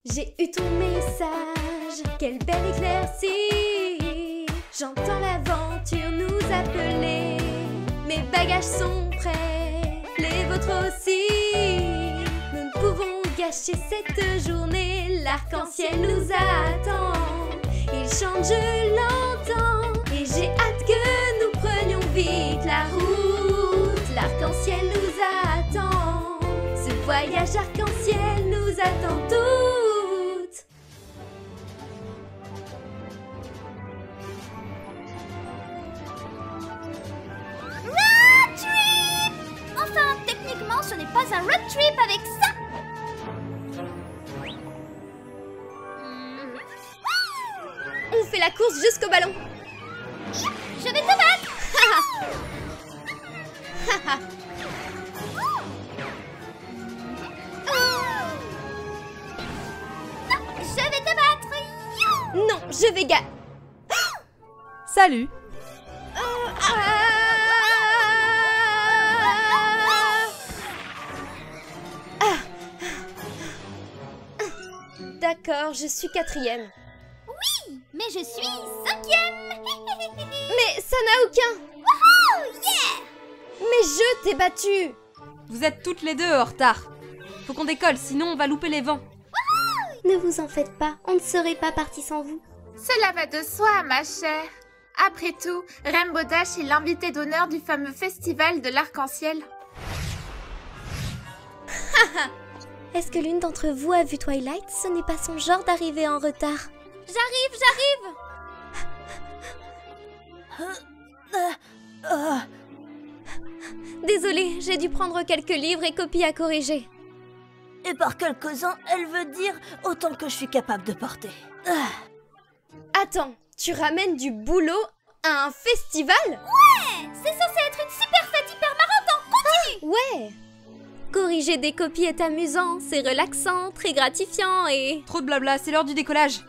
J'ai eu ton message, quelle belle éclaircie. J'entends l'aventure nous appeler. Mes bagages sont prêts, les vôtres aussi. Nous ne pouvons gâcher cette journée. L'arc-en-ciel nous attend. Il chante, je l'entends. Et j'ai hâte que nous prenions vite la route. L'arc-en-ciel nous attend. Ce voyage arc-en-ciel nous attend toutes. Road trip! Enfin, techniquement, ce n'est pas un road trip avec ça. On fait la course jusqu'au ballon. Je vais te battre. Je vais te battre. You! Non, je vais gagner. Salut. D'accord, je suis 4e. Oui, mais je suis 5e. Mais ça n'a aucun. Wouhou, yeah! Mais je t'ai battu. Vous êtes toutes les deux en retard. Faut qu'on décolle, sinon on va louper les vents. Ne vous en faites pas, on ne serait pas parti sans vous. Cela va de soi, ma chère. Après tout, Rainbow Dash est l'invité d'honneur du fameux festival de l'arc-en-ciel. Est-ce que l'une d'entre vous a vu Twilight? Ce n'est pas son genre d'arriver en retard. J'arrive. Désolée, j'ai dû prendre quelques livres et copies à corriger. Et par quelques-uns, elle veut dire autant que je suis capable de porter. Attends, tu ramènes du boulot à un festival? Ouais, c'est censé être une super fête hyper marrante. Continue. Ouais. Corriger des copies est amusant, c'est relaxant, très gratifiant et... Trop de blabla, c'est l'heure du décollage.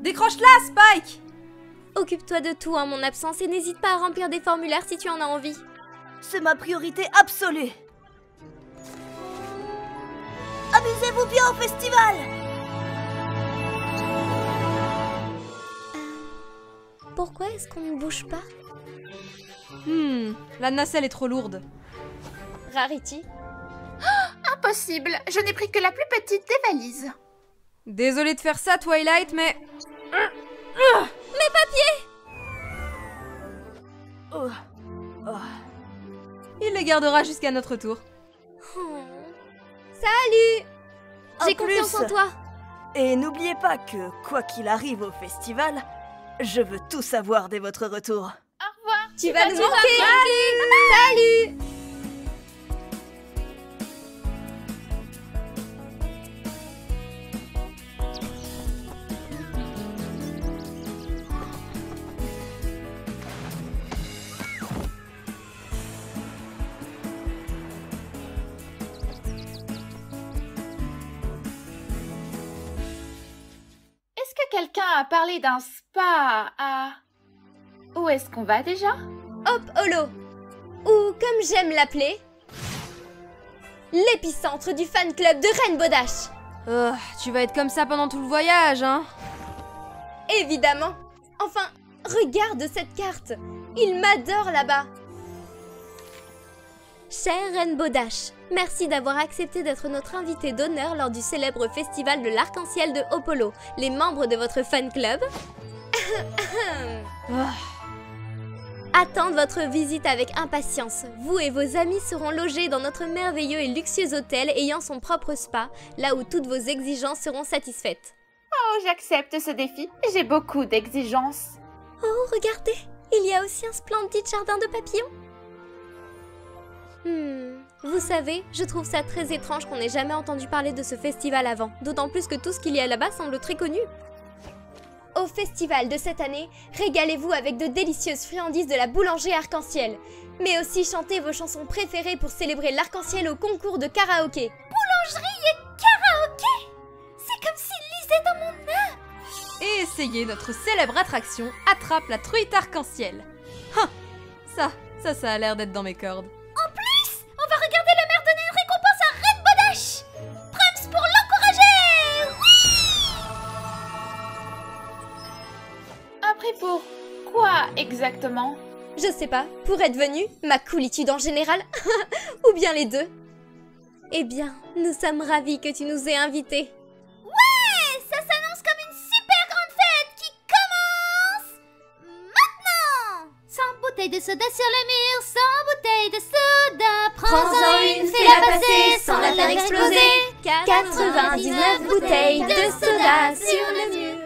Décroche-la, Spike! Occupe-toi de tout en mon absence et n'hésite pas à remplir des formulaires si tu en as envie. C'est ma priorité absolue. Amusez-vous bien au festival. Pourquoi est-ce qu'on ne bouge pas? La nacelle est trop lourde. Rarity. Impossible, je n'ai pris que la plus petite des valises. Désolée de faire ça, Twilight, mais... Mes papiers! Il les gardera jusqu'à notre tour. Salut! J'ai En confiance plus. en toi. Et n'oubliez pas que, quoi qu'il arrive au festival, je veux tout savoir dès votre retour. Au revoir. Tu vas nous manquer! Salut! Est-ce que quelqu'un a parlé d'un spa à... Où est-ce qu'on va déjà? Hop Holo, ou comme j'aime l'appeler, l'épicentre du fan club de Rainbow Dash. Tu vas être comme ça pendant tout le voyage, hein? Évidemment. Enfin, regarde cette carte. Il m'adore là-bas. Cher Rainbow Dash, merci d'avoir accepté d'être notre invité d'honneur lors du célèbre festival de l'arc-en-ciel de Hopolo. Les membres de votre fan club attendent votre visite avec impatience. Vous et vos amis seront logés dans notre merveilleux et luxueux hôtel ayant son propre spa, là où toutes vos exigences seront satisfaites. Oh, j'accepte ce défi. J'ai beaucoup d'exigences. Oh, regardez, il y a aussi un splendide jardin de papillons. Vous savez, je trouve ça très étrange qu'on n'ait jamais entendu parler de ce festival avant, d'autant plus que tout ce qu'il y a là-bas semble très connu. Au festival de cette année, régalez-vous avec de délicieuses friandises de la boulangerie arc-en-ciel, mais aussi chantez vos chansons préférées pour célébrer l'arc-en-ciel au concours de karaoké. Boulangerie et karaoké. C'est comme s'il lisait dans mon âme. Et essayez notre célèbre attraction Attrape la truite arc-en-ciel. Ça, Ça a l'air d'être dans mes cordes. En plus, on va regarder la mère donner une récompense à Rainbow Dash. Prums pour l'encourager. Oui. Après pour quoi exactement? Je sais pas, pour être venue, ma coolitude en général, ou bien les deux. Eh bien, nous sommes ravis que tu nous aies invités. Ouais, ça s'annonce comme une super grande fête qui commence maintenant. 100 bouteilles de soda sur le mur, 100 bouteilles de soda. Prends-en une, fais-la passer sans la faire exploser. 99 bouteilles de soda sur le mur.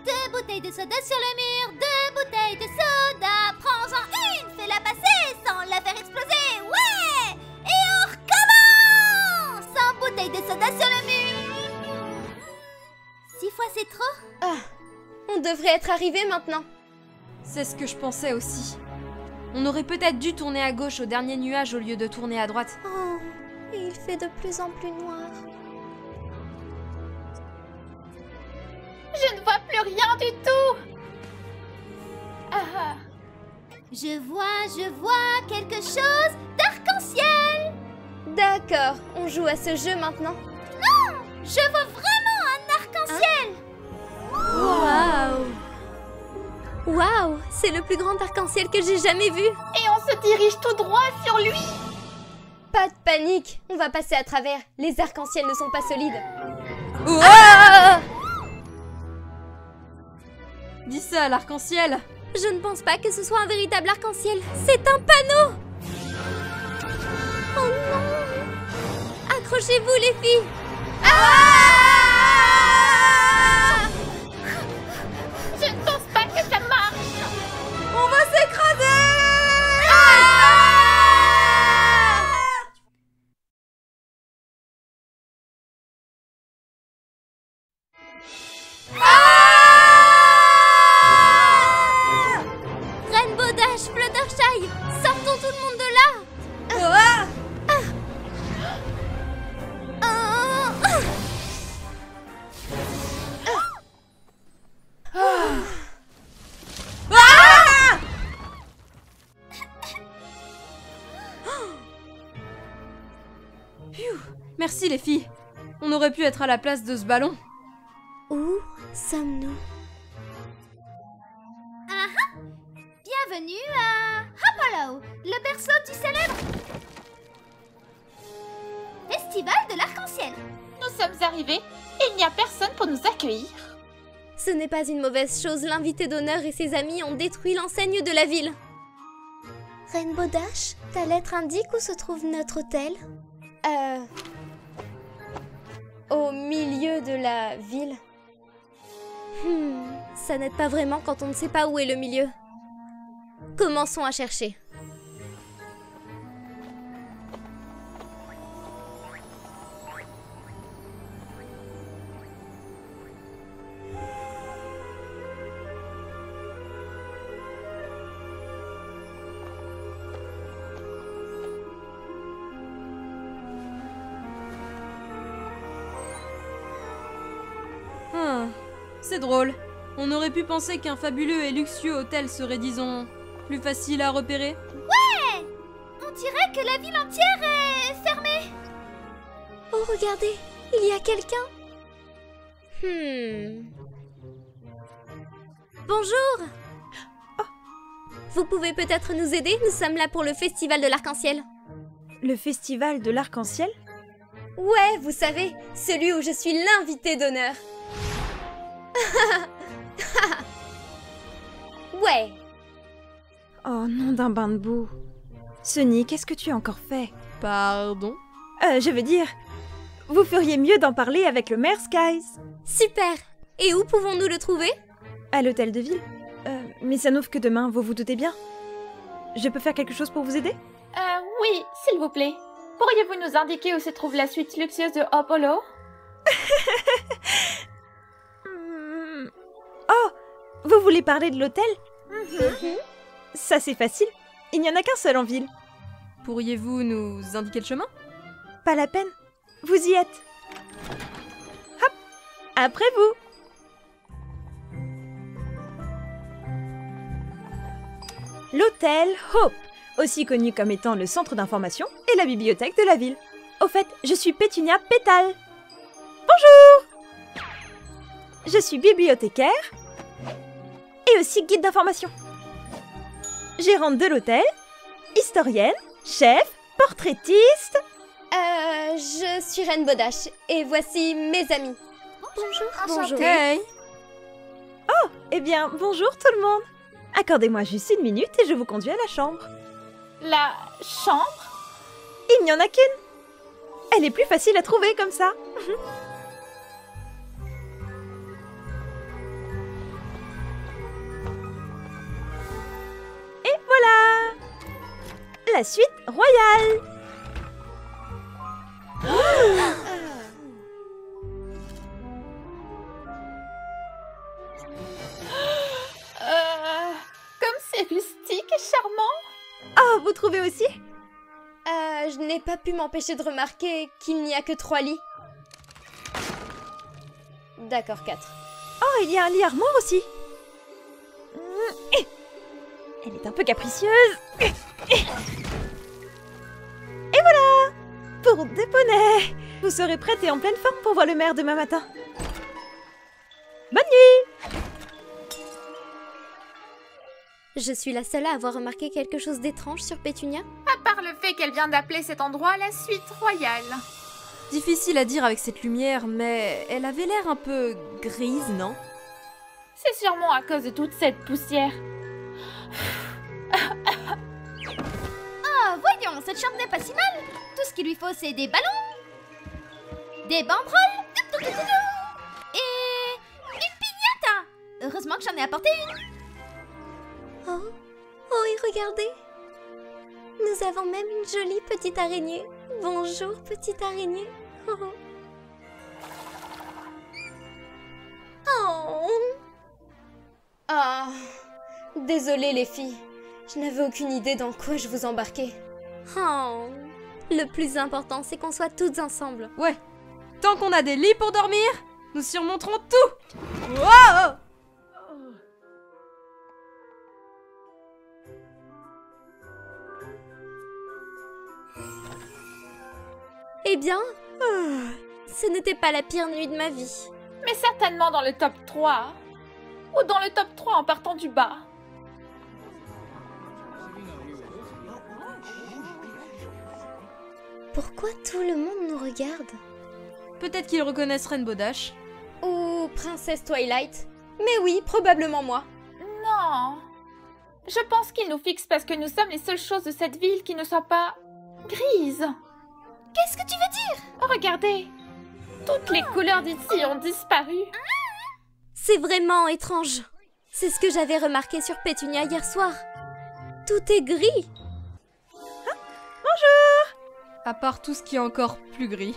2 bouteilles de soda sur le mur, 2 bouteilles de soda. Prends-en une, fais-la passer sans la faire exploser. Ouais. Et on recommence. 100 bouteilles de soda sur le mur. 6 fois c'est trop. On devrait être arrivé maintenant. C'est ce que je pensais aussi. On aurait peut-être dû tourner à gauche au dernier nuage au lieu de tourner à droite. Oh, il fait de plus en plus noir. Je ne vois plus rien du tout. Ah. Je vois quelque chose d'arc-en-ciel. D'accord, on joue à ce jeu maintenant. Non, je vois vraiment un arc-en-ciel. Waouh! Waouh! C'est le plus grand arc-en-ciel que j'ai jamais vu. Et on se dirige tout droit sur lui. Pas de panique, on va passer à travers. Les arcs-en-ciel ne sont pas solides. Ouah! Dis ça à l'arc-en-ciel. Je ne pense pas que ce soit un véritable arc-en-ciel. C'est un panneau! Oh non! Accrochez-vous les filles! Je ne pense pas que ça marche. On va s'écraser! Rainbow Dash, Fluttershy, sortons tout le monde de là! Merci les filles. On aurait pu être à la place de ce ballon. Où sommes-nous? Bienvenue à Hapolo, le berceau du célèbre Festival de l'Arc-en-Ciel. Nous sommes arrivés et il n'y a personne pour nous accueillir. Ce n'est pas une mauvaise chose, l'invité d'honneur et ses amis ont détruit l'enseigne de la ville. Rainbow Dash, ta lettre indique où se trouve notre hôtel? Au milieu de la ville. Ça n'aide pas vraiment quand on ne sait pas où est le milieu. Commençons à chercher. C'est drôle. On aurait pu penser qu'un fabuleux et luxueux hôtel serait, disons, plus facile à repérer. Ouais! On dirait que la ville entière est fermée. Oh, regardez, il y a quelqu'un. Bonjour. Vous pouvez peut-être nous aider? Nous sommes là pour le festival de l'arc-en-ciel. Le festival de l'arc-en-ciel? Ouais, vous savez, celui où je suis l'invité d'honneur. Ouais. Oh, nom d'un bain de boue. Sunny, qu'est-ce que tu as encore fait? Pardon? Je veux dire, vous feriez mieux d'en parler avec le maire Skies. Super. Et où pouvons-nous le trouver? À l'hôtel de ville. Mais ça n'ouvre que demain, vous vous doutez bien. Je peux faire quelque chose pour vous aider? Oui, s'il vous plaît. Pourriez-vous nous indiquer où se trouve la suite luxueuse de Hapolo? Oh, vous voulez parler de l'hôtel? Ça c'est facile, il n'y en a qu'un seul en ville. Pourriez-vous nous indiquer le chemin? Pas la peine, vous y êtes. Hop, après vous. L'hôtel Hope, aussi connu comme étant le centre d'information et la bibliothèque de la ville. Au fait, je suis Pétunia Pétale. Bonjour! Je suis bibliothécaire et aussi guide d'information. Gérante de l'hôtel, historienne, chef, portraitiste. Je suis Reine Bodache et voici mes amis. Bonjour. Bonjour. Hey! Oh, eh bien, bonjour tout le monde. Accordez-moi juste 1 minute et je vous conduis à la chambre. La chambre? Il n'y en a qu'une. Elle est plus facile à trouver comme ça. Et voilà! La suite royale. Comme c'est rustique et charmant. Ah, vous trouvez aussi? Je n'ai pas pu m'empêcher de remarquer qu'il n'y a que 3 lits. D'accord, 4. Oh, il y a un lit armoire aussi. Elle est un peu capricieuse. Et voilà! Pour des poneys. Vous serez prête et en pleine forme pour voir le maire demain matin. Bonne nuit! Je suis la seule à avoir remarqué quelque chose d'étrange sur Pétunia. À part le fait qu'elle vient d'appeler cet endroit la suite royale. Difficile à dire avec cette lumière, mais elle avait l'air un peu grise, non? C'est sûrement à cause de toute cette poussière. Ah, voyons, cette chambre n'est pas si mal. Tout ce qu'il lui faut, c'est des ballons, des banderoles et une piñata. Heureusement que j'en ai apporté une. Oh, et regardez! Nous avons même une jolie petite araignée. Bonjour, petite araignée. Oh! Ah! Désolée les filles. Je n'avais aucune idée dans quoi je vous embarquais. Oh! Le plus important, c'est qu'on soit toutes ensemble. Ouais. Tant qu'on a des lits pour dormir, nous surmonterons tout! Wow! Eh bien, ce n'était pas la pire nuit de ma vie. Mais certainement dans le top 3. Ou dans le top 3 en partant du bas. Pourquoi tout le monde nous regarde? Peut-être qu'ils reconnaissent Reine Bodache. Ou Princesse Twilight? Mais oui, probablement moi. Non. Je pense qu'ils nous fixent parce que nous sommes les seules choses de cette ville qui ne soient pas grises. Qu'est-ce que tu veux dire? Oh, regardez. Toutes les couleurs d'ici ont disparu. C'est vraiment étrange. C'est ce que j'avais remarqué sur Pétunia hier soir. Tout est gris. À part tout ce qui est encore plus gris.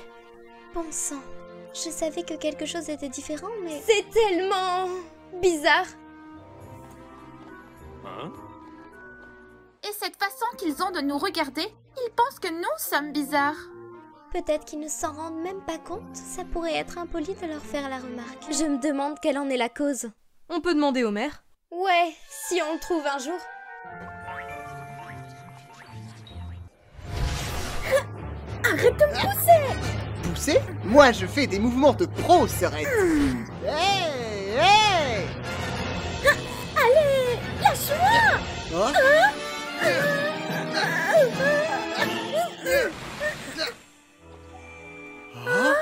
Bon sang, je savais que quelque chose était différent, mais... C'est tellement... bizarre. Et cette façon qu'ils ont de nous regarder, ils pensent que nous sommes bizarres. Peut-être qu'ils ne s'en rendent même pas compte. Ça pourrait être impoli de leur faire la remarque. Je me demande quelle en est la cause. On peut demander au maire. Ouais, si on le trouve un jour. Arrête de me pousser! Pousser? Moi, je fais des mouvements de pro, Serette. Hey, hey! Allez, lâche-moi! Hein? Hein?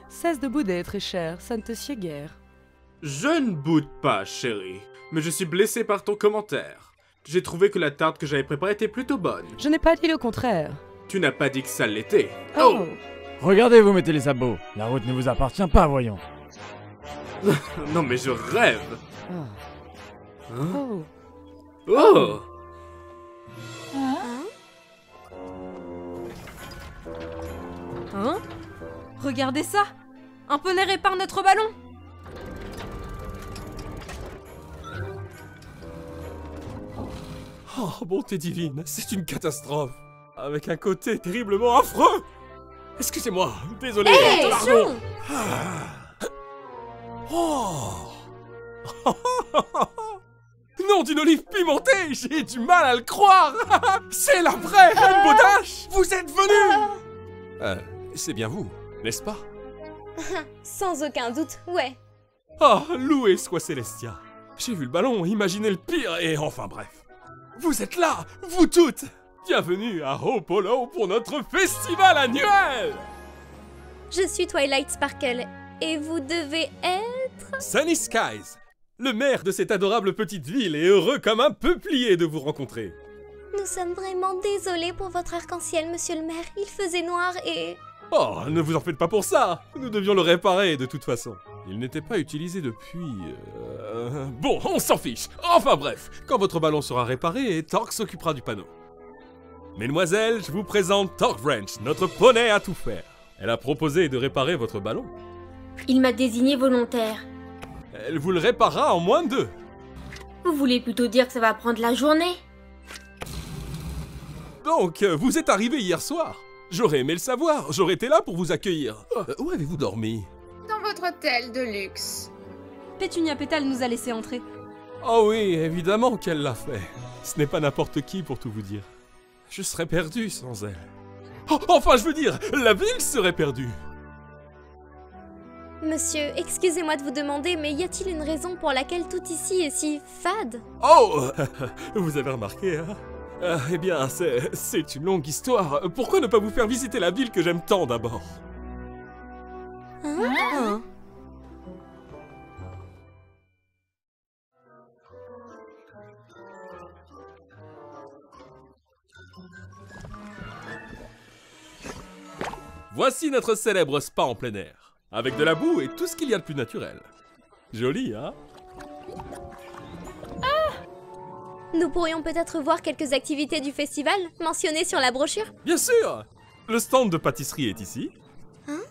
Cesse de bouder, très cher, ça ne te sied guère. Je ne boude pas, chérie, mais je suis blessé par ton commentaire. J'ai trouvé que la tarte que j'avais préparée était plutôt bonne. Je n'ai pas dit le contraire. Tu n'as pas dit que ça l'était. Oh, Regardez, vous mettez les sabots. La route ne vous appartient pas, voyons. Non mais je rêve. Ah. Hein? Oh. Oh! Hein? Regardez ça! Un poney répare notre ballon! Oh, bonté divine, c'est une catastrophe. Avec un côté terriblement affreux. Excusez-moi, désolé. Hé, pardon. Sion! Oh. Non d'une olive pimentée, j'ai du mal à le croire. C'est la vraie Reine Bodash. Vous êtes venue. C'est bien vous, n'est-ce pas? Sans aucun doute, ouais. Ah, loué soit Célestia. J'ai vu le ballon, imaginez le pire, et enfin bref. Vous êtes là, vous toutes. Bienvenue à Hope Hollow pour notre festival annuel. Je suis Twilight Sparkle, et vous devez être... Sunny Skies, le maire de cette adorable petite ville est heureux comme un peuplier de vous rencontrer. Nous sommes vraiment désolés pour votre arc-en-ciel, monsieur le maire. Il faisait noir et... Oh, ne vous en faites pas pour ça. Nous devions le réparer de toute façon. Il n'était pas utilisé depuis... Bon, on s'en fiche. Enfin bref, quand votre ballon sera réparé, Torque s'occupera du panneau. Mesdemoiselles, je vous présente Torque Wrench, notre poney à tout faire. Elle a proposé de réparer votre ballon. Il m'a désigné volontaire. Elle vous le réparera en moins de 2. Vous voulez plutôt dire que ça va prendre la journée? Donc, vous êtes arrivé hier soir. J'aurais aimé le savoir, j'aurais été là pour vous accueillir. Où avez-vous dormi? Dans votre hôtel de luxe. Pétunia Pétale nous a laissé entrer. Oh oui, évidemment qu'elle l'a fait. Ce n'est pas n'importe qui pour tout vous dire. Je serais perdu sans elle. Oh, enfin, je veux dire, la ville serait perdue. Monsieur, excusez-moi de vous demander, mais y a-t-il une raison pour laquelle tout ici est si fade? Oh, vous avez remarqué, hein? Eh bien, c'est une longue histoire. Pourquoi ne pas vous faire visiter la ville que j'aime tant d'abord? Hein? Voici notre célèbre spa en plein air, avec de la boue et tout ce qu'il y a de plus naturel. Joli, hein? Nous pourrions peut-être voir quelques activités du festival, mentionnées sur la brochure? Bien sûr! Le stand de pâtisserie est ici. Hein?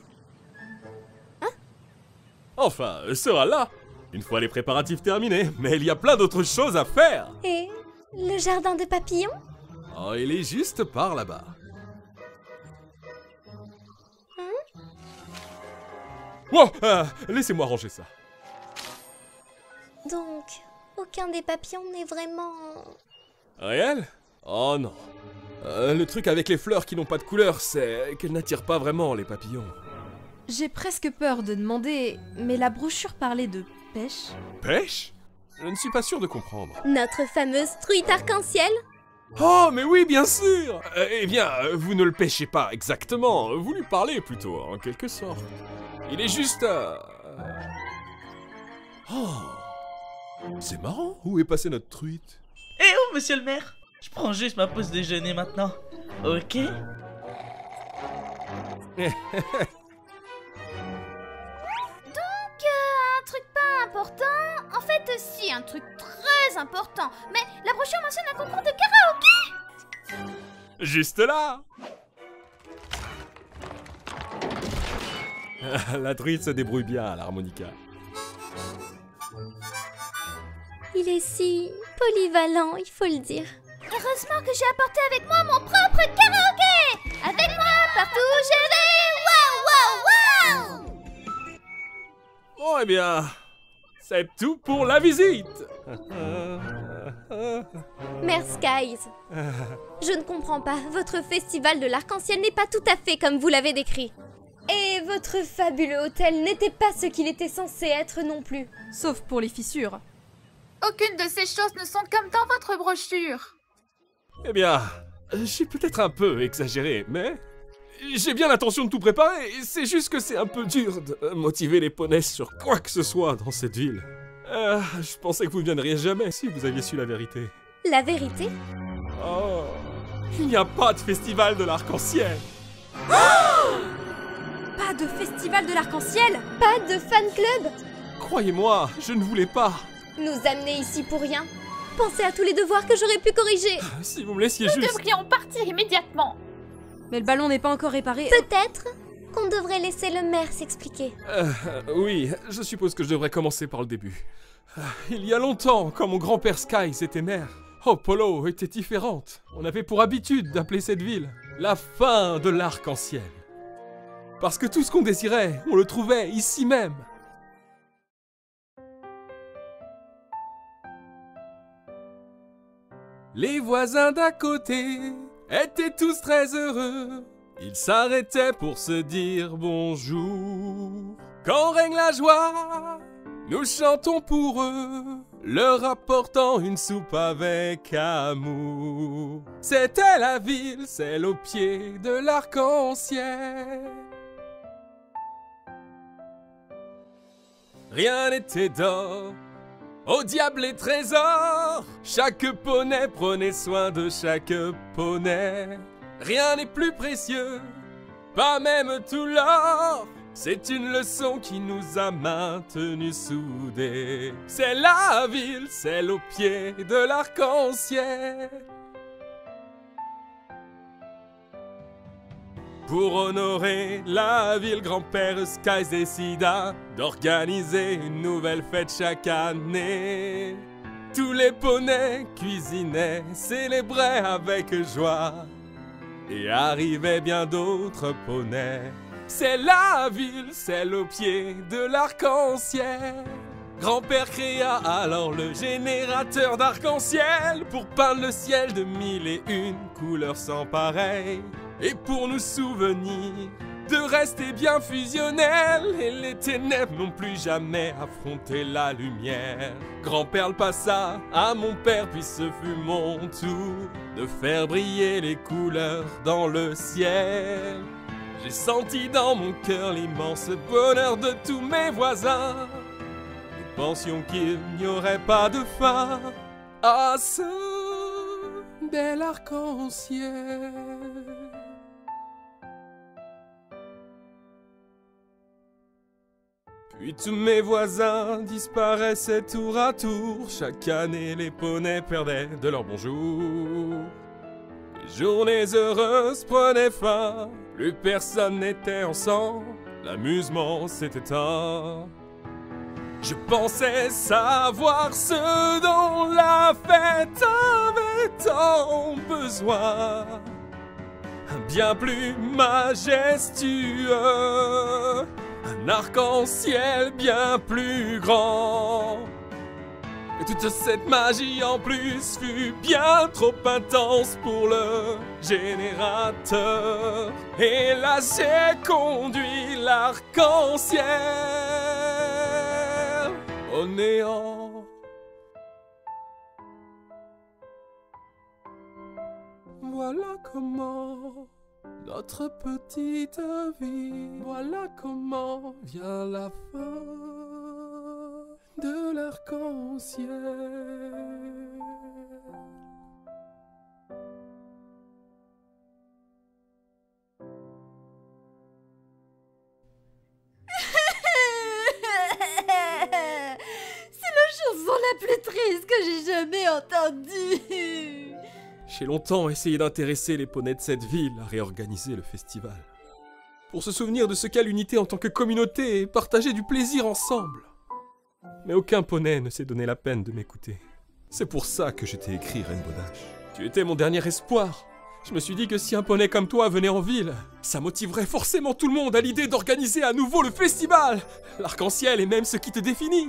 Enfin, sera là, une fois les préparatifs terminés, mais il y a plein d'autres choses à faire! Et le jardin de papillons? Oh, il est juste par là-bas. Wow, laissez-moi ranger ça. Donc, aucun des papillons n'est vraiment... Réel? Oh non. Le truc avec les fleurs qui n'ont pas de couleur, c'est qu'elles n'attirent pas vraiment les papillons. J'ai presque peur de demander, mais la brochure parlait de pêche. Pêche? Je ne suis pas sûr de comprendre. Notre fameuse truite arc-en-ciel? Oh, mais oui, bien sûr! Eh bien, vous ne le pêchez pas exactement, vous lui parlez plutôt, en quelque sorte. Il est juste... Oh! C'est marrant, où est passée notre truite? Eh oh, monsieur le maire! Je prends juste ma pause déjeuner maintenant, ok? Donc, un truc pas important... En fait, si, un truc très important. Mais la brochure mentionne un concours de karaoké! Juste là! La truite se débrouille bien à l'harmonica. Il est si polyvalent, il faut le dire. Heureusement que j'ai apporté avec moi mon propre karaoké! Avec moi, partout où je vais! Waouh, waouh, waouh! Bon, eh bien, c'est tout pour la visite! Mère Skies. Je ne comprends pas, votre festival de l'arc-en-ciel n'est pas tout à fait comme vous l'avez décrit. Et votre fabuleux hôtel n'était pas ce qu'il était censé être non plus. Sauf pour les fissures. Aucune de ces choses ne sont comme dans votre brochure. Eh bien, j'ai peut-être un peu exagéré, mais j'ai bien l'intention de tout préparer. C'est juste que c'est un peu dur de motiver les poneys sur quoi que ce soit dans cette ville. Je pensais que vous ne viendriez jamais si vous aviez su la vérité. La vérité? Oh, il n'y a pas de festival de l'arc-en-ciel. Pas de festival de l'arc-en-ciel? Pas de fan club? Croyez-moi, je ne voulais pas. Nous amener ici pour rien. Pensez à tous les devoirs que j'aurais pu corriger. Si vous me laissiez Nous juste... devrions partir immédiatement. Mais le ballon n'est pas encore réparé. Peut-être qu'on devrait laisser le maire s'expliquer. Oui, je suppose que je devrais commencer par le début. Il y a longtemps, quand mon grand-père Skies était maire, Hope Hollow était différente. On avait pour habitude d'appeler cette ville la fin de l'arc-en-ciel. Parce que tout ce qu'on désirait, on le trouvait ici même. Les voisins d'à côté étaient tous très heureux. Ils s'arrêtaient pour se dire bonjour. Quand règne la joie, nous chantons pour eux, leur apportant une soupe avec amour. C'était la ville, celle au pied de l'arc-en-ciel. Rien n'était d'or, au diable les trésors. Chaque poney prenait soin de chaque poney. Rien n'est plus précieux, pas même tout l'or. C'est une leçon qui nous a maintenus soudés. C'est la ville, celle au pied de l'arc-en-ciel. Pour honorer la ville, grand-père Skies décida d'organiser une nouvelle fête chaque année. Tous les poneys cuisinaient, célébraient avec joie. Et arrivaient bien d'autres poneys. C'est la ville, celle au pied de l'arc-en-ciel. Grand-père créa alors le générateur d'arc-en-ciel pour peindre le ciel de 1001 couleurs sans pareil. Et pour nous souvenir de rester bien fusionnels, et les ténèbres n'ont plus jamais affronté la lumière. Grand-père le passa à mon père, puis ce fut mon tour de faire briller les couleurs dans le ciel. J'ai senti dans mon cœur l'immense bonheur de tous mes voisins. Nous pensions qu'il n'y aurait pas de fin à ce bel arc-en-ciel. Puis tous mes voisins disparaissaient tour à tour. Chaque année les poneys perdaient de leur bonjour. Les journées heureuses prenaient fin. Plus personne n'était ensemble, l'amusement s'était éteint. Je pensais savoir ce dont la fête avait tant besoin. Un bien plus majestueux, un arc-en-ciel bien plus grand. Et toute cette magie en plus fut bien trop intense pour le générateur. Et là j'ai conduit l'arc-en-ciel au néant. Voilà comment notre petite vie, voilà comment vient la fin de l'arc-en-ciel. C'est la chanson la plus triste que j'ai jamais entendue. J'ai longtemps essayé d'intéresser les poneys de cette ville à réorganiser le festival. Pour se souvenir de ce qu'est l'unité en tant que communauté et partager du plaisir ensemble. Mais aucun poney ne s'est donné la peine de m'écouter. C'est pour ça que je t'ai écrit, Rainbow Dash. Tu étais mon dernier espoir. Je me suis dit que si un poney comme toi venait en ville, ça motiverait forcément tout le monde à l'idée d'organiser à nouveau le festival. L'arc-en-ciel est même ce qui te définit.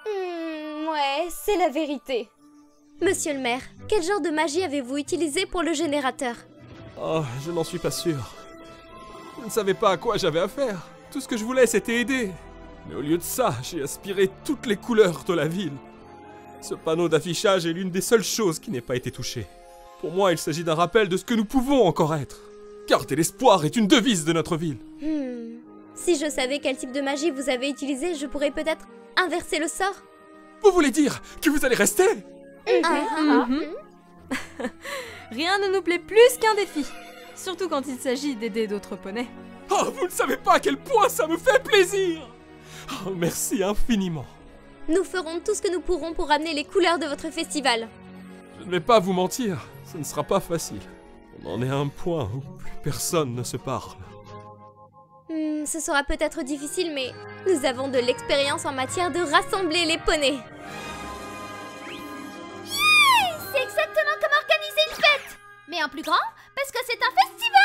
Ouais, c'est la vérité. Monsieur le maire, quel genre de magie avez-vous utilisé pour le générateur? Oh, je n'en suis pas sûr. Je ne savais pas à quoi j'avais affaire. Tout ce que je voulais, c'était aider. Mais au lieu de ça, j'ai aspiré toutes les couleurs de la ville. Ce panneau d'affichage est l'une des seules choses qui n'ait pas été touchée. Pour moi, il s'agit d'un rappel de ce que nous pouvons encore être. Garder l'espoir est une devise de notre ville. Si je savais quel type de magie vous avez utilisé, je pourrais peut-être inverser le sort. Vous voulez dire que vous allez rester? Rien ne nous plaît plus qu'un défi. Surtout quand il s'agit d'aider d'autres poneys. Oh, vous ne savez pas à quel point ça me fait plaisir! Oh, merci infiniment. Nous ferons tout ce que nous pourrons pour ramener les couleurs de votre festival. Je ne vais pas vous mentir, ce ne sera pas facile. On en est à un point où plus personne ne se parle. Ce sera peut-être difficile, mais nous avons de l'expérience en matière de rassembler les poneys. C'est exactement comme organiser une fête, mais en plus grand, parce que c'est un festival.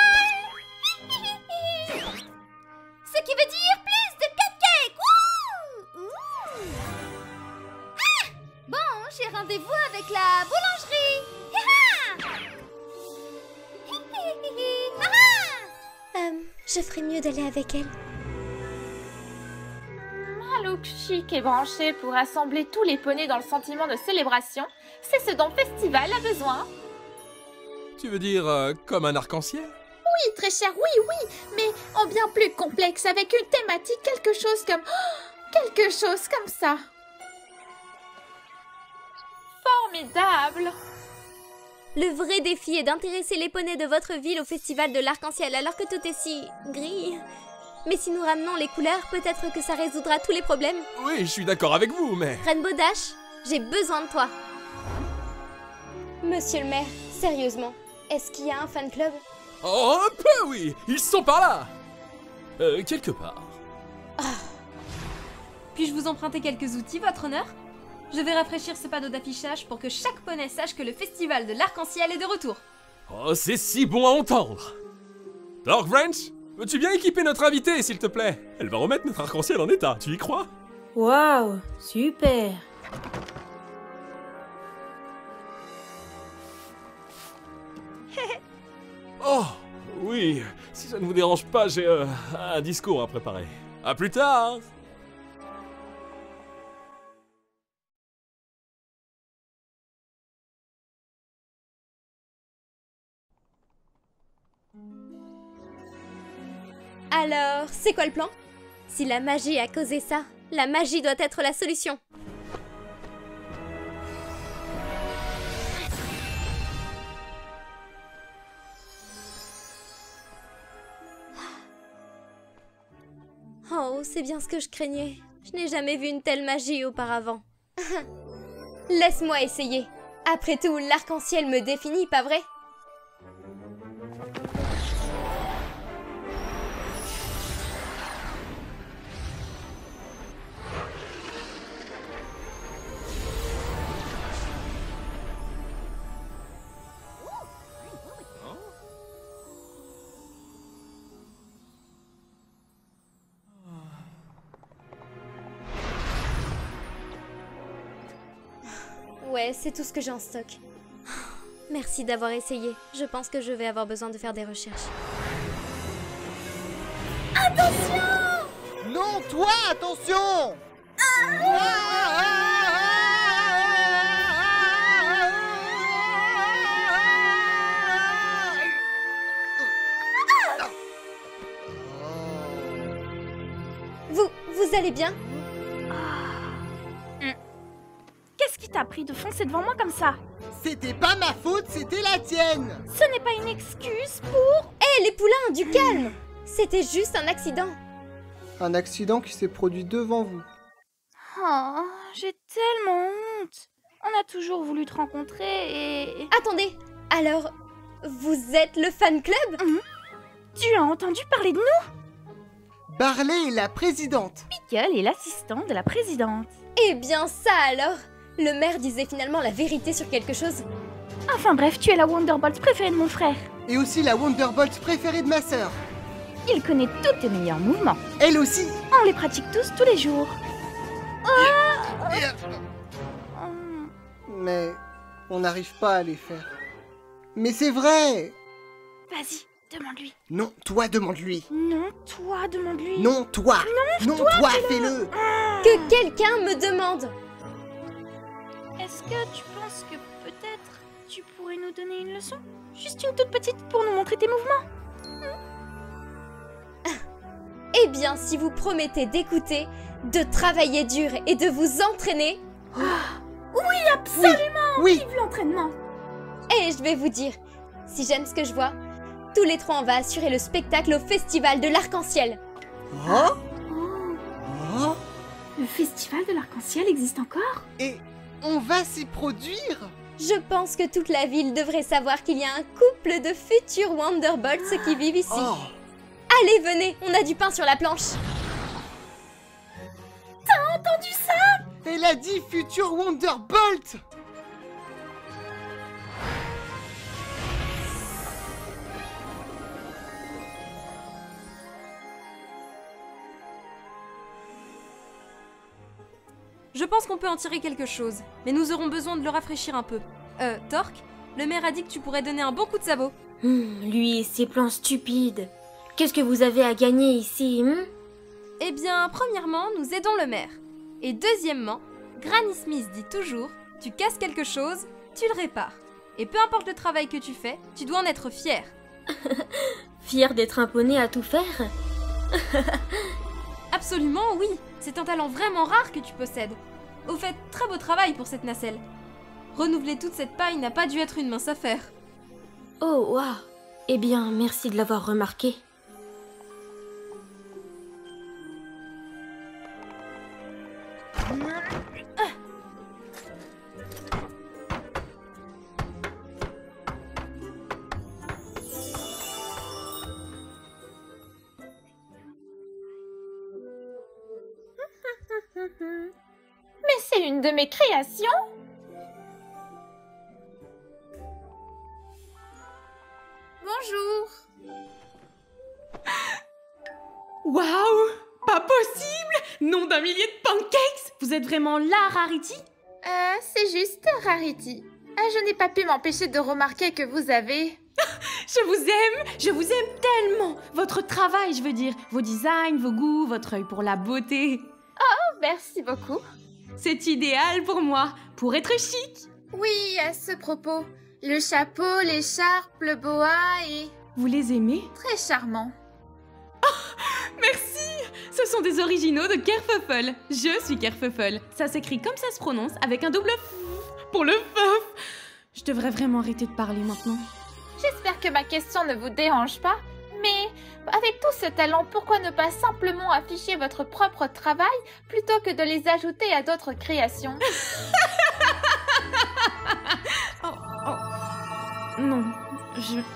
Ce qui veut dire plus de cupcakes. Wouh! Ah! Bon, j'ai rendez-vous avec la boulangerie. Je ferais mieux d'aller avec elle. Un look chic et branché pour rassembler tous les poneys dans le sentiment de célébration, c'est ce dont Festival a besoin. Tu veux dire comme un arc-en-ciel? Oui, très cher, oui, mais en bien plus complexe, avec une thématique, quelque chose comme ça. Formidable! Le vrai défi est d'intéresser les poneys de votre ville au festival de l'arc-en-ciel alors que tout est si gris. Mais si nous ramenons les couleurs, peut-être que ça résoudra tous les problèmes. Oui, je suis d'accord avec vous, mais... Rainbow Dash, j'ai besoin de toi. Monsieur le maire, sérieusement, est-ce qu'il y a un fan club? Oh, un peu, oui. Ils sont par là. Quelque part. Puis-je vous emprunter quelques outils, votre honneur? Je vais rafraîchir ce panneau d'affichage pour que chaque poney sache que le festival de l'arc-en-ciel est de retour. Oh, c'est si bon à entendre. Dark Branch, veux-tu bien équiper notre invitée, s'il te plaît? Elle va remettre notre arc-en-ciel en état, tu y crois? Waouh, super. Oh, oui, si ça ne vous dérange pas, j'ai un discours à préparer. À plus tard. Alors, c'est quoi le plan? Si la magie a causé ça, la magie doit être la solution. Oh, c'est bien ce que je craignais. Je n'ai jamais vu une telle magie auparavant. Laisse-moi essayer. Après tout, l'arc-en-ciel me définit, pas vrai? Ouais, c'est tout ce que j'ai en stock. Merci d'avoir essayé. Je pense que je vais avoir besoin de faire des recherches. Attention! Non, toi, attention! Vous allez bien? Qu'est-ce qui t'a pris de foncer devant moi comme ça? C'était pas ma faute, c'était la tienne! Ce n'est pas une excuse pour... Hé, les poulains, du calme! C'était juste un accident. Un accident qui s'est produit devant vous. Oh, j'ai tellement honte. On a toujours voulu te rencontrer et... Attendez, alors, vous êtes le fan club? Tu as entendu parler de nous? Barley est la présidente. Pickle est l'assistante de la présidente. Eh bien ça alors! Le maire disait finalement la vérité sur quelque chose. Enfin bref, tu es la Wonderbolt préférée de mon frère. Et aussi la Wonderbolt préférée de ma sœur. Il connaît tous tes meilleurs mouvements. Elle aussi. On les pratique tous les jours. Mais on n'arrive pas à les faire. Mais c'est vrai. Vas-y, demande-lui. Non, toi demande-lui. Non, toi demande-lui. Non, toi. Non, toi fais-le. Que quelqu'un me demande. Est-ce que tu penses que peut-être tu pourrais nous donner une leçon? Juste une toute petite pour nous montrer tes mouvements. Eh bien, si vous promettez d'écouter, de travailler dur et de vous entraîner... Oui, absolument. Oui. Vive l'entraînement. Et je vais vous dire, si j'aime ce que je vois, tous les trois on va assurer le spectacle au festival de l'arc-en-ciel. Le festival de l'arc-en-ciel existe encore? Et on va s'y produire? Je pense que toute la ville devrait savoir qu'il y a un couple de futurs Wonderbolts qui vivent ici. Allez, venez, on a du pain sur la planche. T'as entendu ça? Elle a dit futur Wonderbolt. Je pense qu'on peut en tirer quelque chose, mais nous aurons besoin de le rafraîchir un peu. Torque, le maire a dit que tu pourrais donner un bon coup de sabot. Lui et ses plans stupides. Qu'est-ce que vous avez à gagner ici, Eh bien, premièrement, nous aidons le maire. Et deuxièmement, Granny Smith dit toujours, tu casses quelque chose, tu le répares. Et peu importe le travail que tu fais, tu dois en être fier. Fier d'être un poney à tout faire? Absolument, oui. C'est un talent vraiment rare que tu possèdes. Au fait, très beau travail pour cette nacelle. Renouveler toute cette paille n'a pas dû être une mince affaire. Oh, waouh. Eh bien, merci de l'avoir remarqué. Mais c'est une de mes créations. Bonjour. Waouh! Pas possible! Nom d'un millier de pancakes! Vous êtes vraiment là, Rarity? C'est juste Rarity. Je n'ai pas pu m'empêcher de remarquer que vous avez... Je vous aime tellement! Votre travail, je veux dire, vos designs, vos goûts, votre œil pour la beauté. Oh, merci beaucoup. C'est idéal pour moi, pour être chic. Oui, à ce propos, le chapeau, l'écharpe, le boa et... Vous les aimez? Très charmant. Oh, merci! Ce sont des originaux de Kerfuffle. Je suis Kerfuffle. Ça s'écrit comme ça se prononce, avec un double F pour le feuf. Je devrais vraiment arrêter de parler maintenant. J'espère que ma question ne vous dérange pas, mais avec tout ce talent, pourquoi ne pas simplement afficher votre propre travail plutôt que de les ajouter à d'autres créations? Non,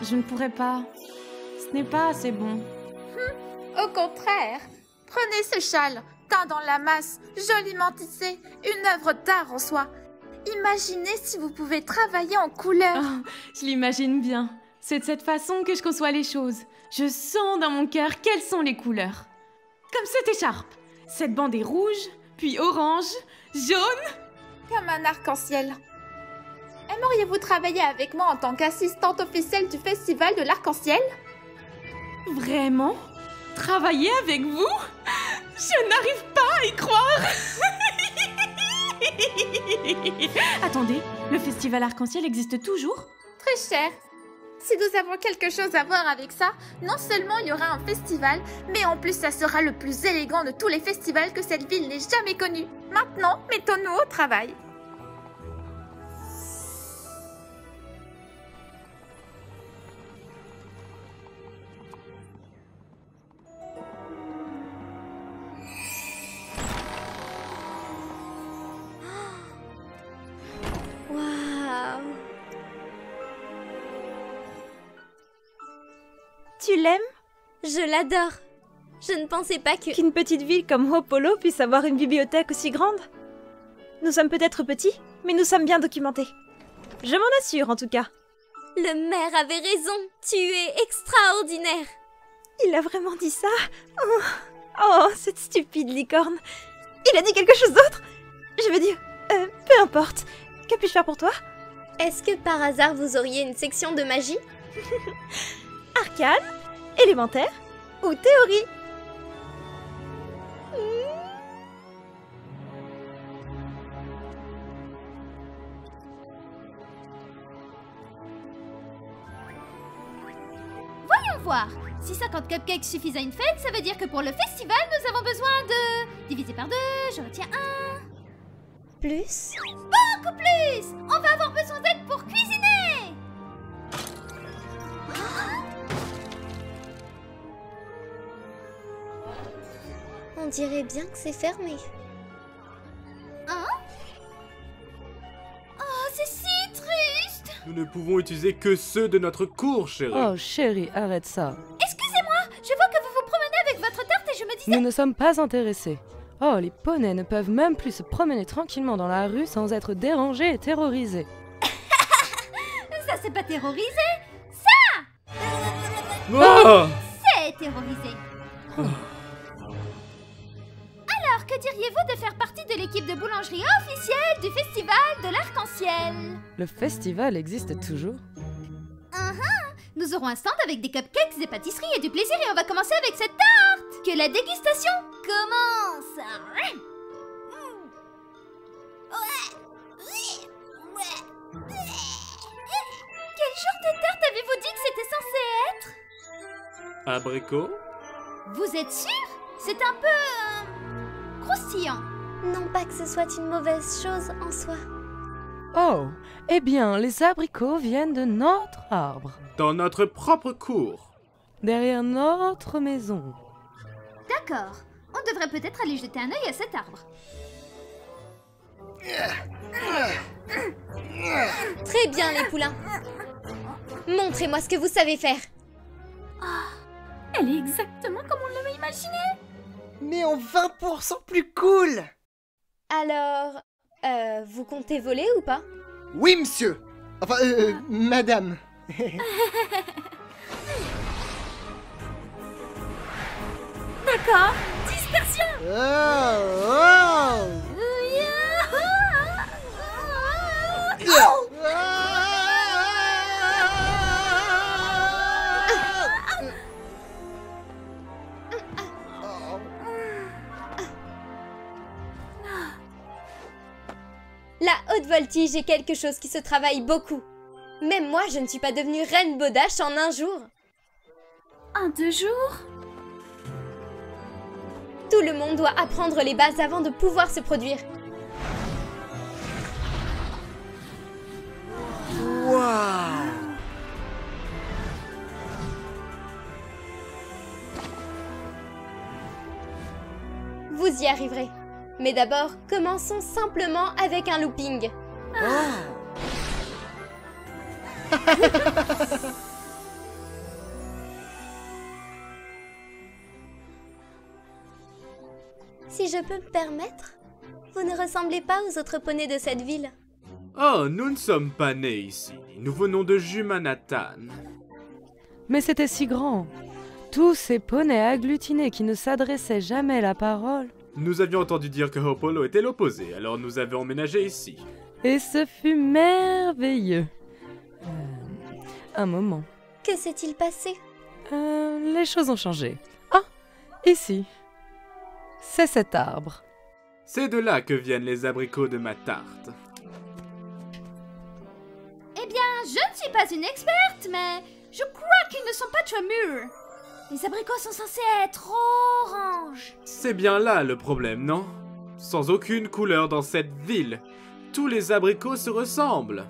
je ne pourrais pas. Ce n'est pas assez bon. Au contraire, prenez ce châle, teint dans la masse, joliment tissé, une œuvre d'art en soi. Imaginez si vous pouvez travailler en couleur. Oh, je l'imagine bien. C'est de cette façon que je conçois les choses. Je sens dans mon cœur quelles sont les couleurs. Comme cette écharpe. Cette bande est rouge, puis orange, jaune. Comme un arc-en-ciel. Aimeriez-vous travailler avec moi en tant qu'assistante officielle du Festival de l'Arc-en-Ciel? Vraiment? Travailler avec vous? Je n'arrive pas à y croire. Attendez, le Festival Arc-en-Ciel existe toujours? Très cher. Si nous avons quelque chose à voir avec ça, non seulement il y aura un festival, mais en plus ça sera le plus élégant de tous les festivals que cette ville n'ait jamais connu. Maintenant, mettons-nous au travail. Tu l'aimes? Je l'adore. Je ne pensais pas qu'une petite ville comme Hopolo puisse avoir une bibliothèque aussi grande. Nous sommes peut-être petits, mais nous sommes bien documentés. Je m'en assure, en tout cas. Le maire avait raison. Tu es extraordinaire. Il a vraiment dit ça? Oh, cette stupide licorne. Il a dit quelque chose d'autre? Je veux dire, peu importe. Que puis-je faire pour toi? Est-ce que par hasard vous auriez une section de magie? Arcane, élémentaire ou théorie? Voyons voir. Si 50 cupcakes suffisent à une fête, ça veut dire que pour le festival, nous avons besoin de... Divisé par 2, je retiens 1... Plus? Beaucoup plus! On va avoir besoin d'aide pour cuisiner! On dirait bien que c'est fermé. Hein? Oh, c'est si triste! Nous ne pouvons utiliser que ceux de notre cour, chérie. Oh, chérie, arrête ça. Excusez-moi, je vois que vous vous promenez avec votre tarte et je me disais... Nous ne sommes pas intéressés. Oh, les poneys ne peuvent même plus se promener tranquillement dans la rue sans être dérangés et terrorisés. Ça, c'est pas terrorisé! Ça! Oh! C'est terrorisé! Alors, Alors, que diriez-vous de faire partie de l'équipe de boulangerie officielle du Festival de l'Arc-en-Ciel? Le festival existe toujours? Nous aurons un stand avec des cupcakes, des pâtisseries et du plaisir et on va commencer avec cette tarte. Que la dégustation commence. Quel genre de tarte avez-vous dit que c'était censé être? Abricot? Vous êtes sûr? C'est un peu... croustillant. Non pas que ce soit une mauvaise chose en soi. Oh, eh bien, les abricots viennent de notre arbre, Dans notre propre cour. derrière notre maison. D'accord. On devrait peut-être aller jeter un œil à cet arbre. Très bien les poulains. Montrez-moi ce que vous savez faire. Elle est exactement comme on l'avait imaginé. Mais en 20% plus cool! Alors, vous comptez voler ou pas? Oui, monsieur! Enfin, madame. D'accord. Dispersion. La haute voltige est quelque chose qui se travaille beaucoup. Même moi, je ne suis pas devenue Rainbow Dash en un jour. En 2 jours? Tout le monde doit apprendre les bases avant de pouvoir se produire. Waouh! Vous y arriverez. Mais d'abord, commençons simplement avec un looping. Si je peux me permettre, vous ne ressemblez pas aux autres poneys de cette ville. Oh, nous ne sommes pas nés ici. Nous venons de Jumanathan. Mais c'était si grand. Tous ces poneys agglutinés qui ne s'adressaient jamais la parole. Nous avions entendu dire que Hopolo était l'opposé, alors nous avons emménagé ici. Et ce fut merveilleux. Un moment. Que s'est-il passé? Les choses ont changé. Ah, ici. C'est cet arbre. C'est de là que viennent les abricots de ma tarte. Eh bien, je ne suis pas une experte, mais je crois qu'ils ne sont pas très mûrs. Les abricots sont censés être orange. C'est bien là le problème, non? Sans aucune couleur dans cette ville. Tous les abricots se ressemblent.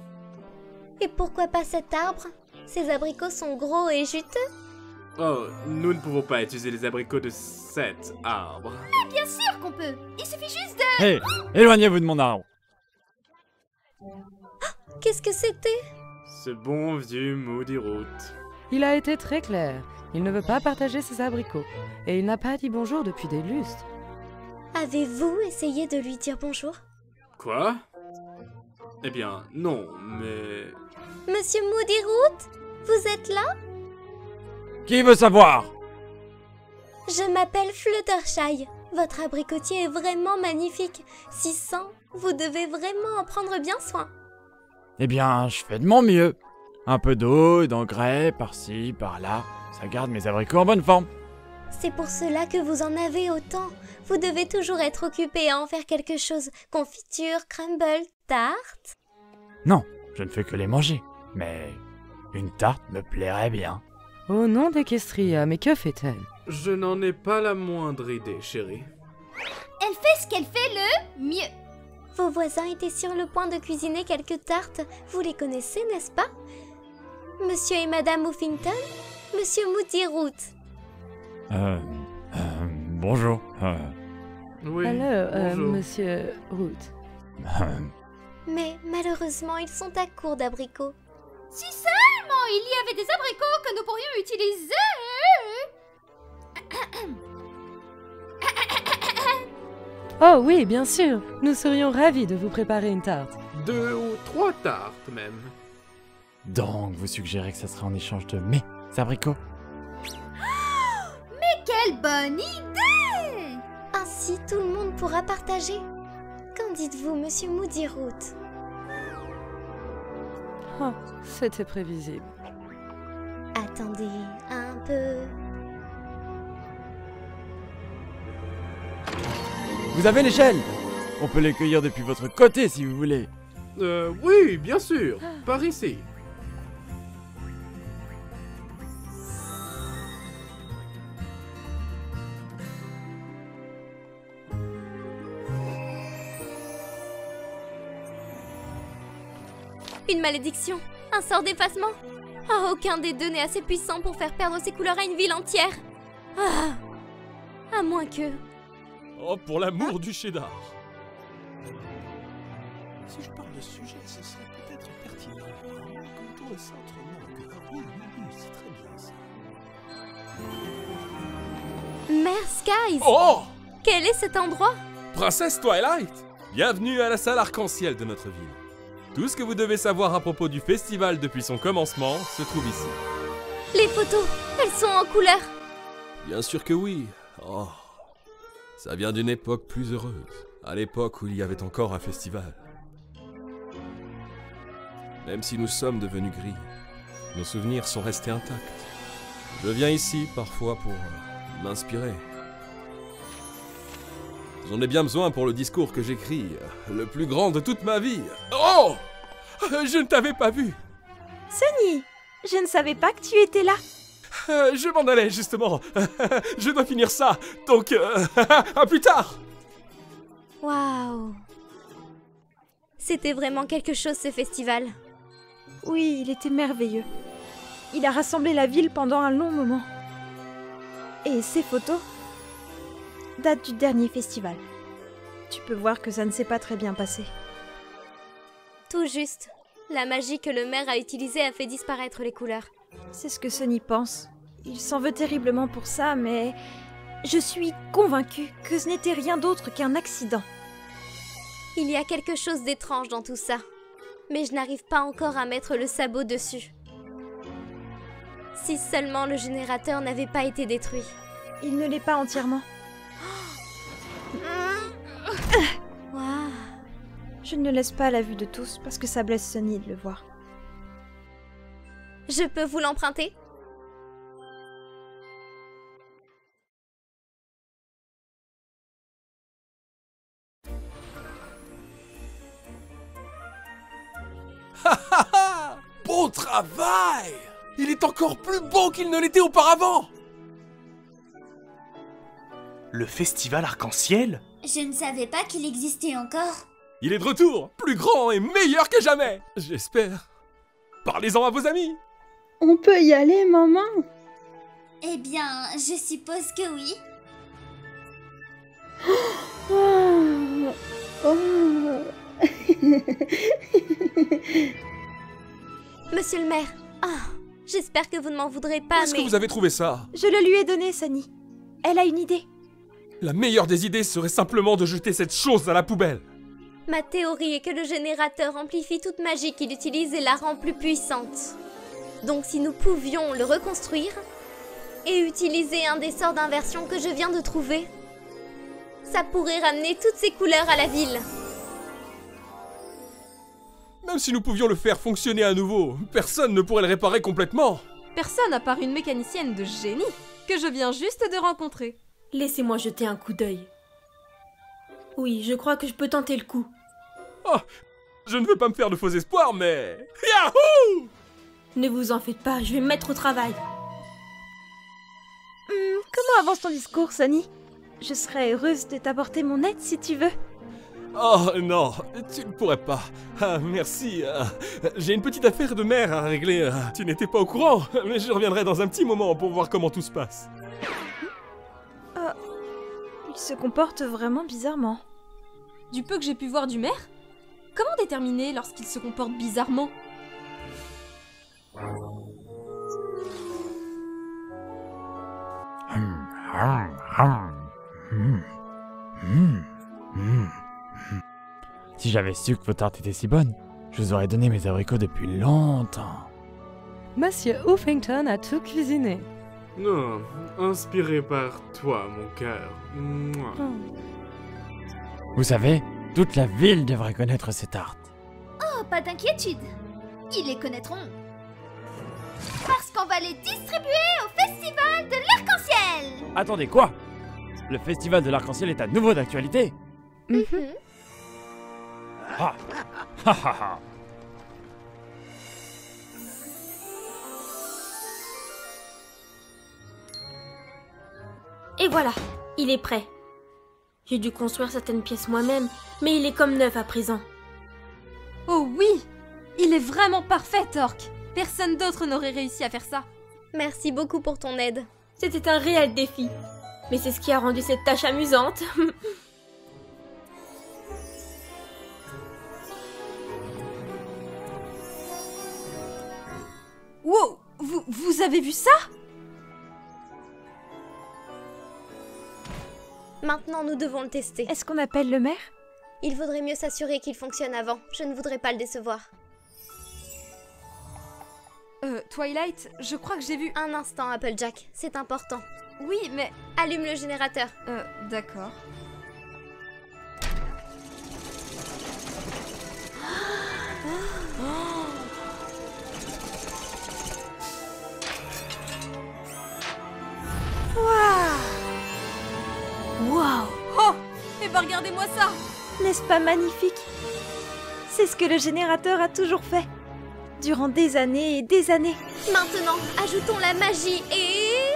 Et pourquoi pas cet arbre? Ces abricots sont gros et juteux. Oh, nous ne pouvons pas utiliser les abricots de cet arbre. Mais bien sûr qu'on peut. Il suffit juste de... Hé, éloignez-vous de mon arbre. Qu'est-ce que c'était? Ce bon vieux Moody Root. Il a été très clair. Il ne veut pas partager ses abricots. Et il n'a pas dit bonjour depuis des lustres. Avez-vous essayé de lui dire bonjour? Quoi? Eh bien, non, mais... Monsieur Moody Root, vous êtes là? Qui veut savoir? Je m'appelle Fluttershy. Votre abricotier est vraiment magnifique. 600, vous devez vraiment en prendre bien soin. Eh bien, je fais de mon mieux. Un peu d'eau et d'engrais, par-ci, par-là. Ça garde mes abricots en bonne forme. C'est pour cela que vous en avez autant. Vous devez toujours être occupé à en faire quelque chose. Confiture, crumble, tarte. Non, je ne fais que les manger. Mais une tarte me plairait bien. Au nom d'Equestria, mais que fait-elle? Je n'en ai pas la moindre idée, chérie. Elle fait ce qu'elle fait le mieux. Vos voisins étaient sur le point de cuisiner quelques tartes. Vous les connaissez, n'est-ce pas? Monsieur et Madame Huffington? Monsieur Moody Root. Bonjour. Oui, Alors, bonjour. Monsieur Root. Mais malheureusement, ils sont à court d'abricots. Si seulement il y avait des abricots que nous pourrions utiliser. Oh oui, bien sûr. Nous serions ravis de vous préparer une tarte. 2 ou 3 tartes, même. Donc, vous suggérez que ça serait en échange de mes abricots? Mais quelle bonne idée! Ainsi, Ainsi, tout le monde pourra partager. Qu'en dites-vous, monsieur Moodyroot? Oh, c'était prévisible. Attendez un peu. Vous avez l'échelle? On peut les cueillir depuis votre côté si vous voulez. Oui, bien sûr. Par ici. Une malédiction, un sort d'effacement. Ah, aucun des deux n'est assez puissant pour faire perdre ses couleurs à une ville entière. Ah, à moins que... Oh, pour l'amour du cheddar. Si je parle de sujet, ce serait peut-être pertinent. Quand on est centrement... Oui, c'est très bien ça. Mère Skies. Oh! Quel est cet endroit? Princesse Twilight! Bienvenue à la salle arc-en-ciel de notre ville. Tout ce que vous devez savoir à propos du festival depuis son commencement se trouve ici. Les photos, elles sont en couleur. Bien sûr que oui. Oh, ça vient d'une époque plus heureuse. À l'époque où il y avait encore un festival. Même si nous sommes devenus gris, nos souvenirs sont restés intacts. Je viens ici parfois pour m'inspirer. J'en ai bien besoin pour le discours que j'écris, le plus grand de toute ma vie. Oh! Je ne t'avais pas vu. Sunny, je ne savais pas que tu étais là. Je m'en allais, justement. Je dois finir ça, donc... à plus tard. Waouh. C'était vraiment quelque chose, ce festival. Oui, il était merveilleux. Il a rassemblé la ville pendant un long moment. Et ces photos datent du dernier festival. Tu peux voir que ça ne s'est pas très bien passé. Tout juste. La magie que le maire a utilisée a fait disparaître les couleurs. C'est ce que Sunny pense. Il s'en veut terriblement pour ça, mais je suis convaincue que ce n'était rien d'autre qu'un accident. Il y a quelque chose d'étrange dans tout ça. Mais je n'arrive pas encore à mettre le sabot dessus. Si seulement le générateur n'avait pas été détruit. Il ne l'est pas entièrement. Waouh. Je ne le laisse pas à la vue de tous parce que ça blesse Sunny de le voir. Je peux vous l'emprunter? Beau travail! Il est encore plus beau qu'il ne l'était auparavant! Le festival arc-en-ciel? Je ne savais pas qu'il existait encore. Il est de retour, plus grand et meilleur que jamais! J'espère. Parlez-en à vos amis! On peut y aller, maman? Eh bien, je suppose que oui. Monsieur le maire, j'espère que vous ne m'en voudrez pas, Où est-ce que vous avez trouvé ça? Je le lui ai donné, Sunny. Elle a une idée. La meilleure des idées serait simplement de jeter cette chose à la poubelle. Ma théorie est que le générateur amplifie toute magie qu'il utilise et la rend plus puissante. Donc si nous pouvions le reconstruire et utiliser un des sorts d'inversion que je viens de trouver, ça pourrait ramener toutes ces couleurs à la ville. Même si nous pouvions le faire fonctionner à nouveau, personne ne pourrait le réparer complètement. Personne à part une mécanicienne de génie que je viens juste de rencontrer. Laissez-moi jeter un coup d'œil. Oui, je crois que je peux tenter le coup. Oh, je ne veux pas me faire de faux espoirs, mais... Yahoo! Ne vous en faites pas, je vais me mettre au travail. Comment avance ton discours, Sunny? Je serais heureuse de t'apporter mon aide si tu veux. Oh non, tu ne pourrais pas. Ah, merci. J'ai une petite affaire de mère à régler. Tu n'étais pas au courant, mais je reviendrai dans un petit moment pour voir comment tout se passe. Il se comporte vraiment bizarrement. Du peu que j'ai pu voir du maire, comment déterminer lorsqu'il se comporte bizarrement? Si j'avais su que vos tartes étaient si bonnes, je vous aurais donné mes abricots depuis longtemps. Monsieur Huffington a tout cuisiné. Non, inspiré par toi, mon cœur. Mouah. Vous savez, toute la ville devrait connaître ces tartes. Oh, pas d'inquiétude. Ils les connaîtront. Parce qu'on va les distribuer au Festival de l'Arc-en-Ciel. Attendez, quoi? Le festival de l'arc-en-ciel est à nouveau d'actualité? Ah. Ha ha ha. Et voilà, il est prêt. J'ai dû construire certaines pièces moi-même, mais il est comme neuf à présent. Oh oui! Il est vraiment parfait, Torque! Personne d'autre n'aurait réussi à faire ça. Merci beaucoup pour ton aide. C'était un réel défi. Mais c'est ce qui a rendu cette tâche amusante. Wow! Vous avez vu ça? Maintenant, nous devons le tester. Est-ce qu'on appelle le maire? Il vaudrait mieux s'assurer qu'il fonctionne avant. Je ne voudrais pas le décevoir. Twilight, je crois que j'ai vu... Un instant, Applejack. C'est important. Oui, mais... Allume le générateur. D'accord. Waouh! Oh! Eh ben regardez-moi ça! N'est-ce pas magnifique? C'est ce que le générateur a toujours fait. Durant des années et des années. Maintenant, ajoutons la magie et...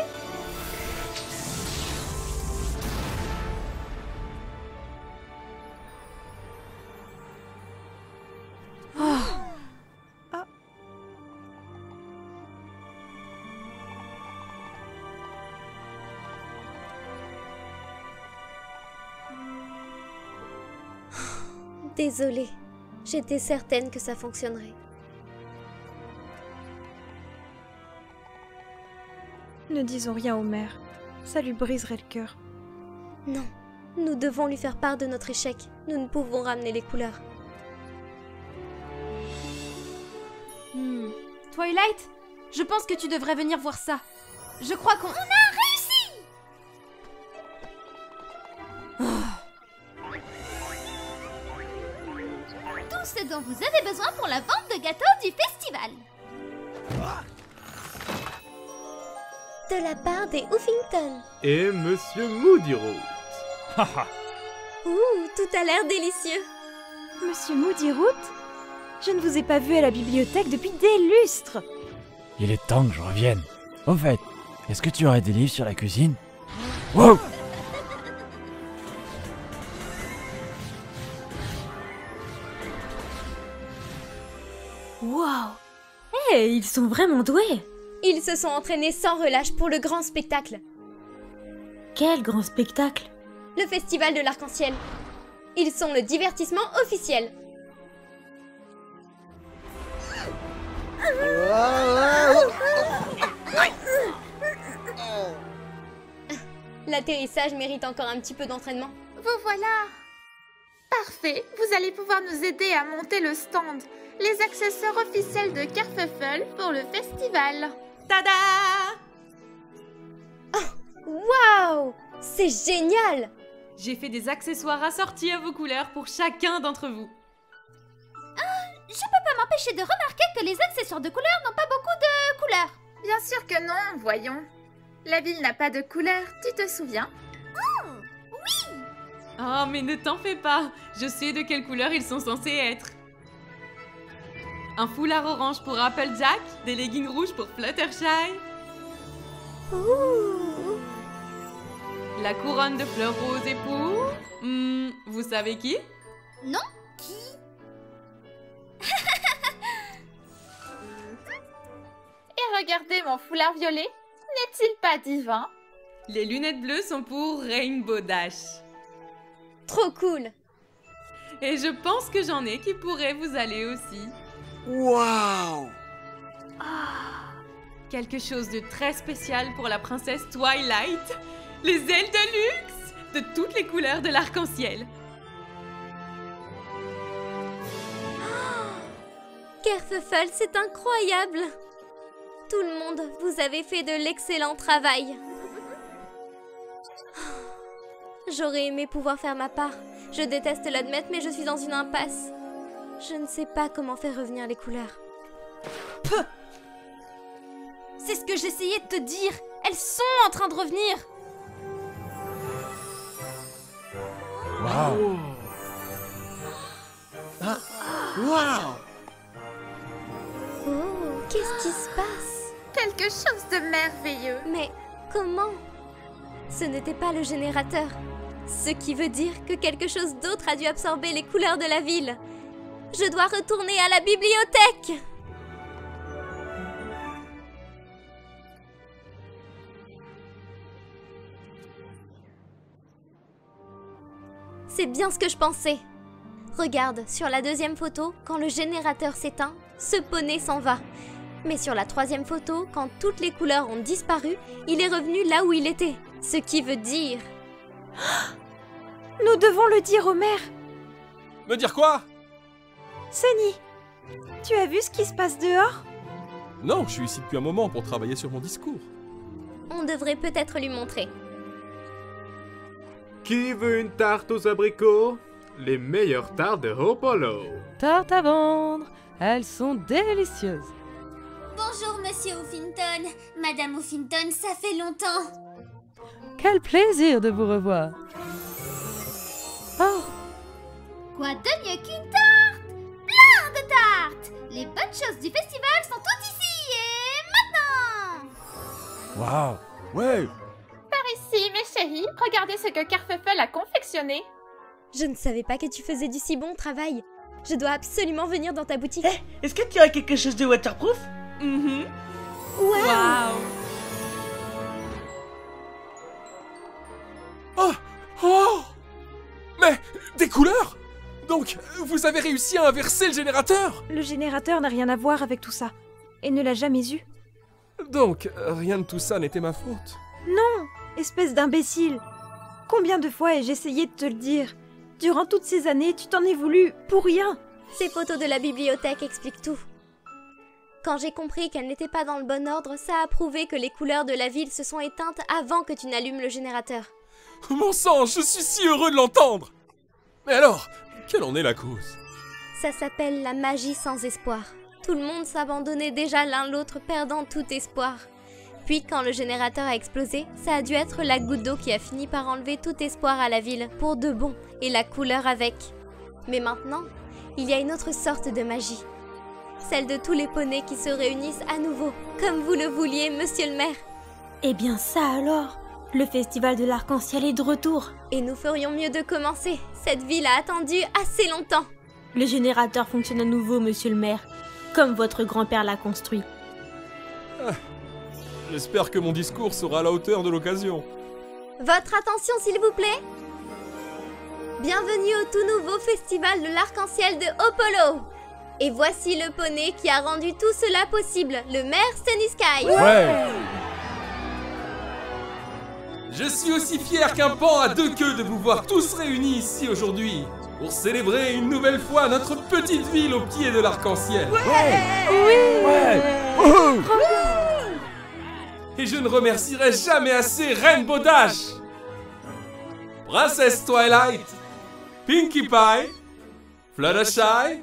Désolée, j'étais certaine que ça fonctionnerait. Ne disons rien au maire. Ça lui briserait le cœur. Non, nous devons lui faire part de notre échec. Nous ne pouvons ramener les couleurs. Twilight, je pense que tu devrais venir voir ça. Je crois qu'on... On a réussi! Tout ce dont vous avez besoin pour la vente de gâteaux du festival. De la part des Huffington. Et Monsieur Moodyroot. Haha. Ouh, tout a l'air délicieux. Monsieur Moodyroot? Je ne vous ai pas vu à la bibliothèque depuis des lustres. Il est temps que je revienne. Au fait, est-ce que tu aurais des livres sur la cuisine? Wow! Waouh! Hey, ils sont vraiment doués! Ils se sont entraînés sans relâche pour le grand spectacle. Quel grand spectacle! Le festival de l'arc-en-ciel. Ils sont le divertissement officiel. L'atterrissage mérite encore un petit peu d'entraînement. Vous voilà. Parfait, vous allez pouvoir nous aider à monter le stand. Les accessoires officiels de Kerfuffle pour le festival. Tada! Waouh! C'est génial! J'ai fait des accessoires assortis à vos couleurs pour chacun d'entre vous. Je peux pas m'empêcher de remarquer que les accessoires de couleur n'ont pas beaucoup de couleurs. Bien sûr que non, voyons. La ville n'a pas de couleur, tu te souviens? Oh, oui! Oh, mais ne t'en fais pas, je sais de quelle couleur ils sont censés être. Un foulard orange pour Applejack, des leggings rouges pour Fluttershy. Ouh. La couronne de fleurs roses et pour... vous savez qui? Non? Qui? Et regardez mon foulard violet, n'est-il pas divin? Les lunettes bleues sont pour Rainbow Dash. Trop cool! Et je pense que j'en ai qui pourraient vous aller aussi. Waouh! Quelque chose de très spécial pour la princesse Twilight. Les ailes de luxe de toutes les couleurs de l'arc-en-ciel. Kerfuffle, c'est incroyable! Tout le monde, vous avez fait de l'excellent travail. J'aurais aimé pouvoir faire ma part. Je déteste l'admettre, mais je suis dans une impasse. Je ne sais pas comment faire revenir les couleurs. Peu. C'est ce que j'essayais de te dire. Elles sont en train de revenir. Waouh. Ah, waouh. Oh, qu'est-ce qui se passe? Quelque chose de merveilleux. Mais comment? Ce n'était pas le générateur. Ce qui veut dire que quelque chose d'autre a dû absorber les couleurs de la ville. Je dois retourner à la bibliothèque. C'est bien ce que je pensais. Regarde, sur la deuxième photo, quand le générateur s'éteint, ce poney s'en va. Mais sur la troisième photo, quand toutes les couleurs ont disparu, il est revenu là où il était. Ce qui veut dire... Nous devons le dire au maire. Me dire quoi? Sunny, tu as vu ce qui se passe dehors? Non, je suis ici depuis un moment pour travailler sur mon discours. On devrait peut-être lui montrer. Qui veut une tarte aux abricots? Les meilleures tartes de Hopolo. Tartes à vendre. Elles sont délicieuses. Bonjour, monsieur Huffington. Madame Huffington, ça fait longtemps. Quel plaisir de vous revoir. Oh, Quoi de mieux qu'une tarte? Plein de tartes. Les bonnes choses du festival sont toutes ici et maintenant. Waouh. Ouais. Par ici, mes chéris, regardez ce que Carfuffle a confectionné. Je ne savais pas que tu faisais du si bon travail. Je dois absolument venir dans ta boutique. Est-ce que tu as quelque chose de waterproof? Waouh! Oh! Oh! Mais des couleurs? Donc, vous avez réussi à inverser le générateur? Le générateur n'a rien à voir avec tout ça. Et ne l'a jamais eu. Donc, rien de tout ça n'était ma faute. Non, espèce d'imbécile. Combien de fois ai-je essayé de te le dire? Durant toutes ces années, tu t'en es voulu pour rien. Ces photos de la bibliothèque expliquent tout. Quand j'ai compris qu'elles n'étaient pas dans le bon ordre, ça a prouvé que les couleurs de la ville se sont éteintes avant que tu n'allumes le générateur. Mon sang, je suis si heureux de l'entendre! Mais alors, quelle en est la cause? Ça s'appelle la magie sans espoir. Tout le monde s'abandonnait déjà l'un l'autre, perdant tout espoir. Puis quand le générateur a explosé, ça a dû être la goutte d'eau qui a fini par enlever tout espoir à la ville, pour de bon, et la couleur avec. Mais maintenant, il y a une autre sorte de magie. Celle de tous les poneys qui se réunissent à nouveau, comme vous le vouliez, monsieur le maire. Eh bien ça alors, le festival de l'arc-en-ciel est de retour. Et nous ferions mieux de commencer. Cette ville a attendu assez longtemps. Le générateur fonctionne à nouveau, monsieur le maire, comme votre grand-père l'a construit. J'espère que mon discours sera à la hauteur de l'occasion. Votre attention, s'il vous plaît. Bienvenue au tout nouveau festival de l'arc-en-ciel de Hopolo. Et voici le poney qui a rendu tout cela possible, le maire Sunny Sky. Ouais. Je suis aussi fier qu'un pan à deux queues de vous voir tous réunis ici aujourd'hui pour célébrer une nouvelle fois notre petite ville au pied de l'arc-en-ciel. Et je ne remercierai jamais assez Rainbow Dash, Princess Twilight, Pinkie Pie, Fluttershy,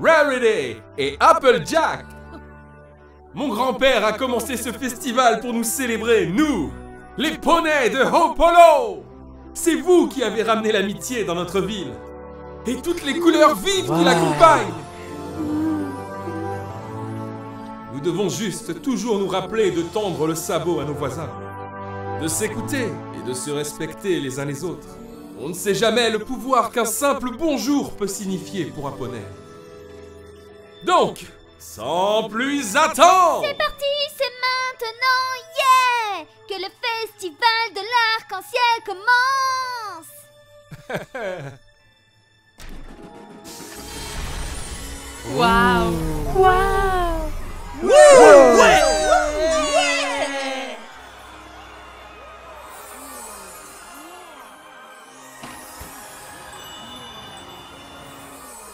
Rarity et Applejack. Mon grand-père a commencé ce festival pour nous célébrer, nous, les poneys de Hopolo. C'est vous qui avez ramené l'amitié dans notre ville et toutes les couleurs vives qui l'accompagnent. Nous devons juste toujours nous rappeler de tendre le sabot à nos voisins, de s'écouter et de se respecter les uns les autres. On ne sait jamais le pouvoir qu'un simple bonjour peut signifier pour un poney. Donc, sans plus attendre, C'est parti, c'est maintenant, yeah! Que le festival de l'arc-en-ciel commence! Waouh! Waouh!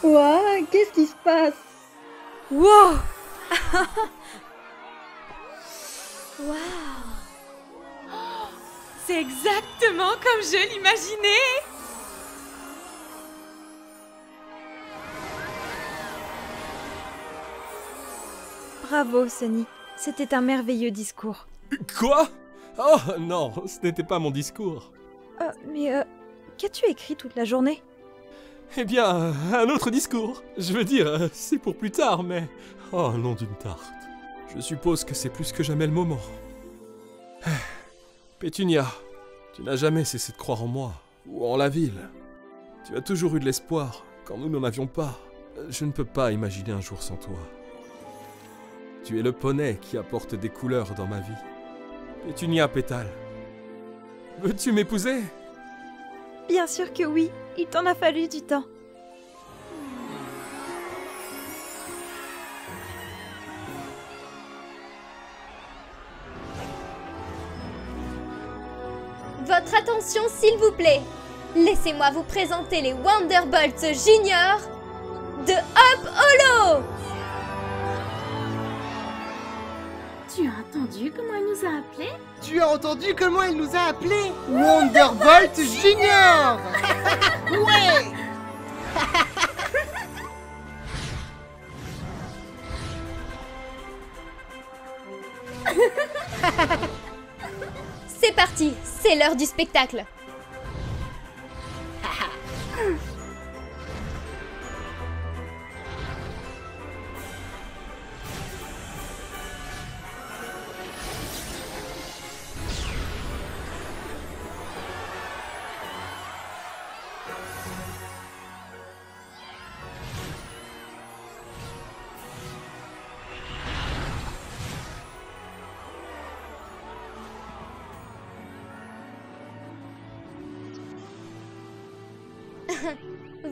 Waouh, qu'est-ce qui se passe? Wow! Waouh! C'est exactement comme je l'imaginais. Bravo, Sunny. C'était un merveilleux discours. Quoi? Oh non, ce n'était pas mon discours. Qu'as-tu écrit toute la journée? Eh bien, un autre discours. Je veux dire, c'est pour plus tard, mais... Oh, nom d'une tarte. Je suppose que c'est plus que jamais le moment. Pétunia, tu n'as jamais cessé de croire en moi, ou en la ville. Tu as toujours eu de l'espoir, quand nous n'en avions pas. Je ne peux pas imaginer un jour sans toi. Tu es le poney qui apporte des couleurs dans ma vie. Pétunia Pétale. Veux-tu m'épouser? Bien sûr que oui, il t'en a fallu du temps. Votre attention s'il vous plaît. Laissez-moi vous présenter les Wonderbolts Juniors de Hop Holo. Tu as entendu comment elle nous a appelés? Tu as entendu comment elle nous a appelés? Wonderbolt Junior. Ouais. C'est parti, c'est l'heure du spectacle.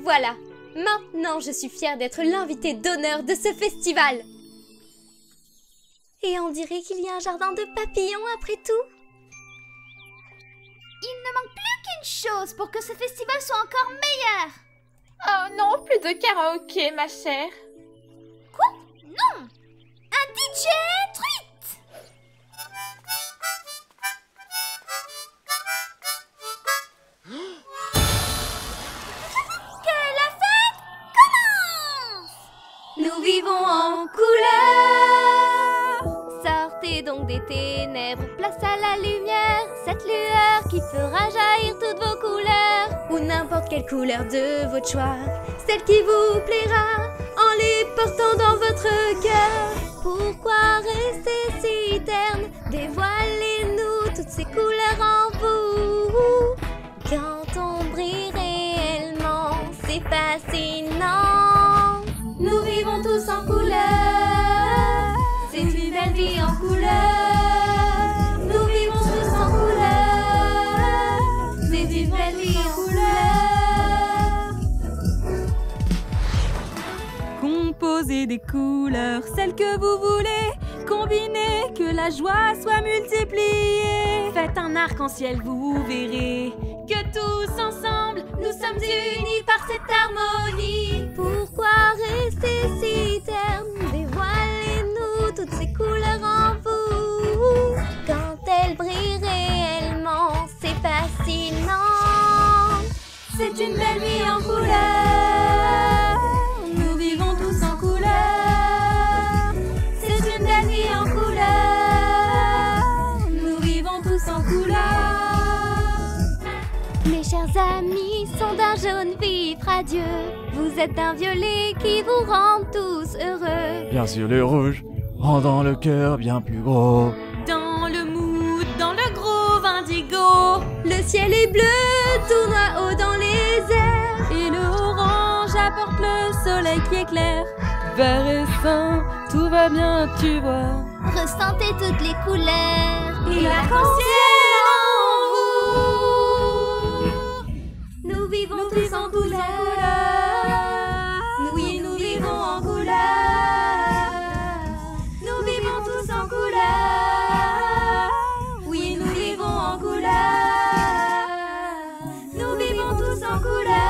Voilà, maintenant je suis fière d'être l'invitée d'honneur de ce festival. Et on dirait qu'il y a un jardin de papillons après tout. Il ne manque plus qu'une chose pour que ce festival soit encore meilleur. Oh non, plus de karaoké, ma chère. Quoi? Non! Un DJ truite! Que la fête commence! Nous vivons en couleur. Sortez donc des ténèbres, place à la lumière. Cette lueur qui fera jaillir toutes vos couleurs. Ou n'importe quelle couleur de votre choix. Celle qui vous plaira en les portant dans votre cœur. Pourquoi rester si terne? Dévoilez-nous toutes ces couleurs en vous. Quand on brille réellement, c'est fascinant. Nous vivons tous en couleur. C'est une belle vie en couleur. Nous vivons tous en couleur. C'est une belle vie en couleur. Composez des couleurs, celles que vous voulez. Combinez, que la joie soit multipliée. Faites un arc-en-ciel, vous verrez que tous ensemble, nous sommes unis par cette harmonie. Pourquoi rester si terne? Dévoilez-nous toutes ces couleurs en vous. Quand elles brillent réellement, c'est fascinant. C'est une belle vie en couleur. Nous vivons tous en couleur. C'est une belle vie en couleur. Nous vivons tous en couleur. Mes chers amis sont d'un jaune vif radieux. Vous êtes d'un violet qui vous rend tous heureux. Bien sûr les rouges, rendant le cœur bien plus gros. Dans le mood, dans le groove indigo. Le ciel est bleu, tourne haut dans les airs. Et le orange apporte le soleil qui éclaire. Vert et sain, tout va bien, tu vois. Ressentez toutes les couleurs. Et l'arc-en-ciel en vous. Nous vivons tous en couleur. Oui, nous vivons en couleur. Nous vivons tous en couleur. Oui, nous vivons en couleur. Nous vivons tous en couleur.